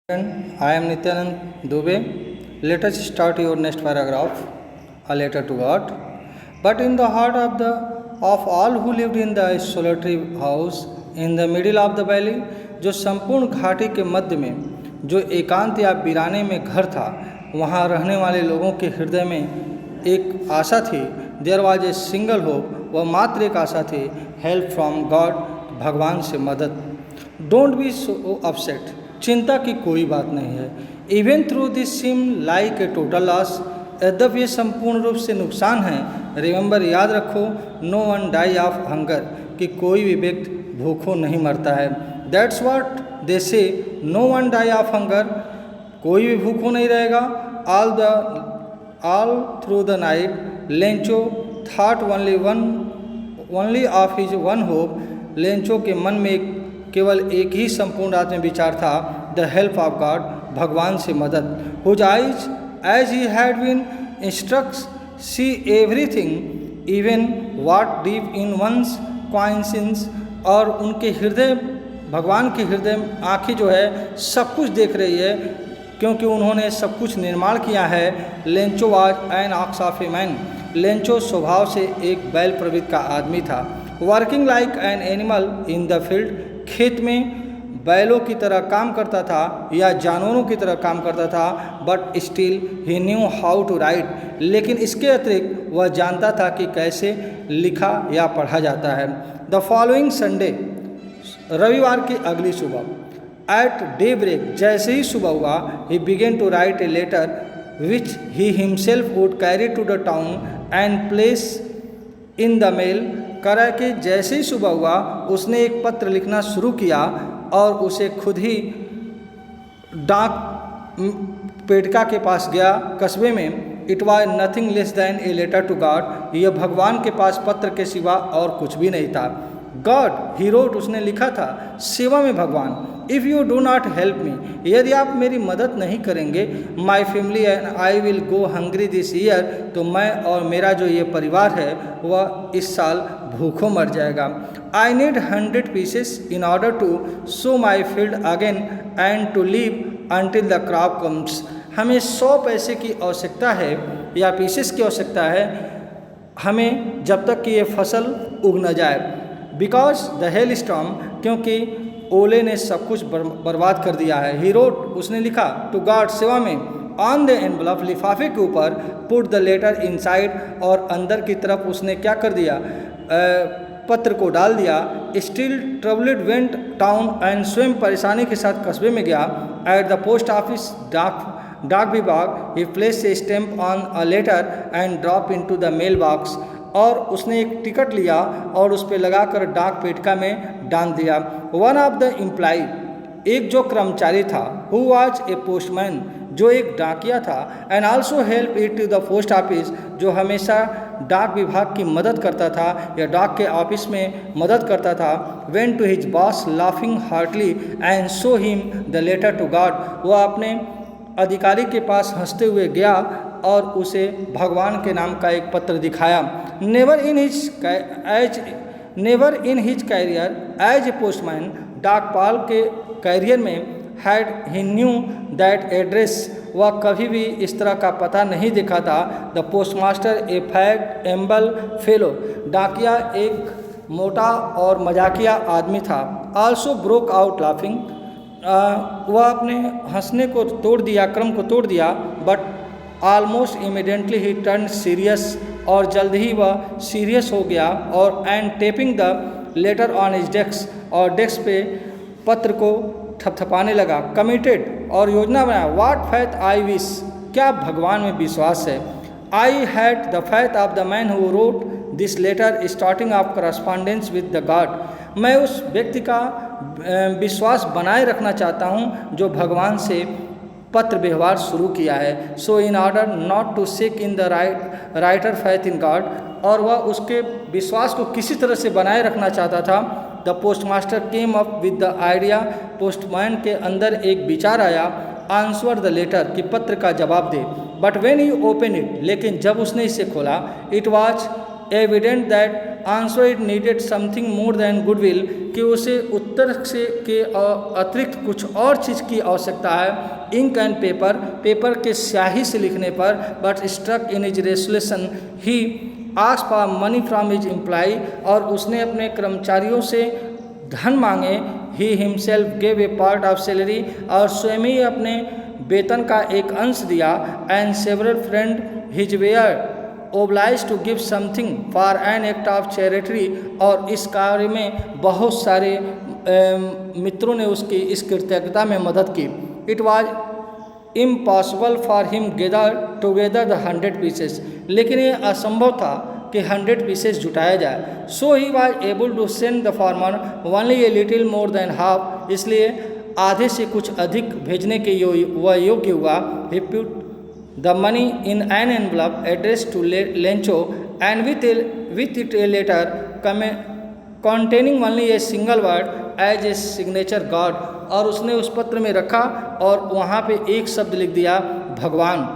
I am Nityanand Dubey. Let us start your next paragraph, a letter to God. But in the heart of all who lived in the solitary house in the middle of the valley, जो संपूर्ण घाटी के मध्य में जो एकांत या वीराने में घर था, वहाँ रहने वाले लोगों के हृदय में एक आशा थी. There was a single hope, वह मात्र एक आशा थी. हेल्प फ्रॉम गॉड, भगवान से मदद. डोंट बी सो अपसेट, चिंता की कोई बात नहीं है. Even through this seem like a total loss, यद्यप ये संपूर्ण रूप से नुकसान है. रिमेंबर, याद रखो, no one die of hunger, कि कोई भी व्यक्ति भूखों नहीं मरता है. That's what they say, no one die of hunger, कोई भी भूखों नहीं रहेगा. All through the night Lencho thought only of his one hope. Lencho के मन में केवल एक ही संपूर्ण रात में विचार था, द हेल्प ऑफ गॉड, भगवान से मदद. Whose eyes as he had been instructs see everything even what deep in one's conscience, और उनके हृदय, भगवान के हृदय आँखें जो है सब कुछ देख रही है, क्योंकि उन्होंने सब कुछ निर्माण किया है. Lencho was an ox of a man, Lencho स्वभाव से एक बैल प्रवृत्ति का आदमी था. Working like an animal in the field, खेत में बैलों की तरह काम करता था या जानवरों की तरह काम करता था. But still he knew how to write, लेकिन इसके अतिरिक्त वह जानता था कि कैसे लिखा या पढ़ा जाता है. द फॉलोइंग संडे, रविवार की अगली सुबह, एट डे ब्रेक, जैसे ही सुबह हुआ, he began to write a letter which he himself would carry to the town and place in the mail. करा कि जैसे ही सुबह हुआ, उसने एक पत्र लिखना शुरू किया और उसे खुद ही डाक पेटिका के पास गया कस्बे में. It was nothing less than a letter to God, यह भगवान के पास पत्र के सिवा और कुछ भी नहीं था. गॉड, ही रोट, उसने लिखा था, सेवा में भगवान. If you do not help me, यदि आप मेरी मदद नहीं करेंगे, my family and I will go hungry this year, तो मैं और मेरा जो ये परिवार है वह इस साल भूखों मर जाएगा. I need 100 pieces in order to sow my field again and to live until the crop comes. हमें 100 पैसे की आवश्यकता है या पीसेस की आवश्यकता है हमें, जब तक कि ये फसल उग न जाए. बिकॉज द हेल स्टॉर्म, क्योंकि ओले ने सब कुछ बर्बाद कर दिया है. ही रोट, उसने लिखा, टू गॉड, सेवा में, ऑन द एनवलप, लिफाफे के ऊपर, पुट द लेटर इनसाइड, और अंदर की तरफ उसने क्या कर दिया, पत्र को डाल दिया. Still troubled went town and स्वयं परेशानी के साथ कस्बे में गया. एट द पोस्ट ऑफिस, डाक विभाग, he place a stamp on a letter and drop into the mail box, और उसने एक टिकट लिया और उस पर लगाकर डाक पेटिका में डाल दिया. वन ऑफ द एम्प्लॉय, एक जो कर्मचारी था, हु वाज ए पोस्टमैन, जो एक डाकिया था, and also help it to the post office, जो हमेशा डाक विभाग की मदद करता था या डाक के ऑफिस में मदद करता था. Went to his boss laughing heartily and show him the letter to God, वह अपने अधिकारी के पास हंसते हुए गया और उसे भगवान के नाम का एक पत्र दिखाया. Never in his career as a postman, डाकपाल के कैरियर में, had he knew that address, वह कभी भी इस तरह का पता नहीं देखा था. The postmaster A fag एम्बल fellow, डाकिया एक मोटा और मजाकिया आदमी था. आल्सो ब्रोक आउट लाफिंग, वह अपने हंसने को तोड़ दिया, क्रम को तोड़ दिया. But almost immediately he turn serious, और जल्द ही वह सीरियस हो गया. और and tapping the letter on his desk, और डेस्क पे पत्र को थपथपाने लगा. कमिटेड, और योजना बनाया. व्हाट फैथ आई विश, क्या भगवान में विश्वास है. I had the faith of the man who wrote this letter starting of correspondence with the God, मैं उस व्यक्ति का विश्वास बनाए रखना चाहता हूँ जो भगवान से पत्र व्यवहार शुरू किया है. So in order not to shake in the writer faith in God, और वह उसके विश्वास को किसी तरह से बनाए रखना चाहता था. The postmaster came up with the idea, postman के अंदर एक विचार आया. आंसर द लेटर, कि पत्र का जवाब दे. But when you open it, लेकिन जब उसने इसे खोला, it was evident that answer it needed something more than goodwill, कि उसे उत्तर से के अतिरिक्त कुछ और चीज़ की आवश्यकता है। इंक एंड पेपर, पेपर के स्याही से लिखने पर, but struck in is resolution he asked for money from his employ, और उसने अपने कर्मचारियों से धन मांगे। He himself gave a part of salary, और स्वयं ही अपने वेतन का एक अंश दिया। And several friend his were oblige to give something for an act of charity, और इस कार्य में बहुत सारे मित्रों ने उसकी इस कृतज्ञता में मदद की। It was impossible for him gather together the 100 pieces, लेकिन ये असंभव था कि 100 पीसेस जुटाया जाए। So he was able to send the farmer only a little more than half, इसलिए आधे से कुछ अधिक भेजने के वह योग्य हुआ। ही put the money in an envelope addressed to Lencho, and with it a letter containing only a single word as a signature God, और उसने उस पत्र में रखा और वहाँ पे एक शब्द लिख दिया, भगवान।